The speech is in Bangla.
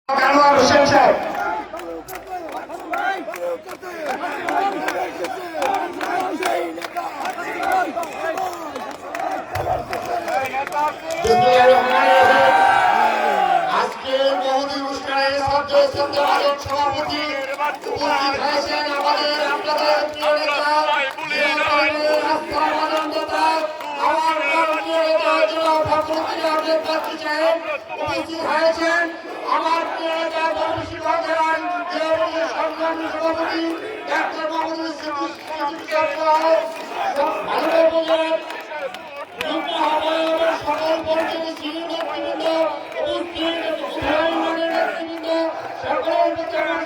আনোয়ার হোসেন সাহেব। আজকের মহতি অনুষ্ঠানে সভাপতি উপস্থিত হয়েছেন আমাদের আপনাদের প্রিয় নেতা আমার প্রিয় নেতা জনাব ফখরুদ্দিন আহমেদ বাচ্চু সাহেব উপস্থিত হয়েছেন। আমার প্রিয় নেতা বর্ষী বাজার সংগ্রামী সভাপতি ডাক্তার মোহাম্মদ সকল পর্যায়ে সিনিয়র নেতৃবৃন্দ এবং নেতৃবৃন্দ সকলের প্রতি আমার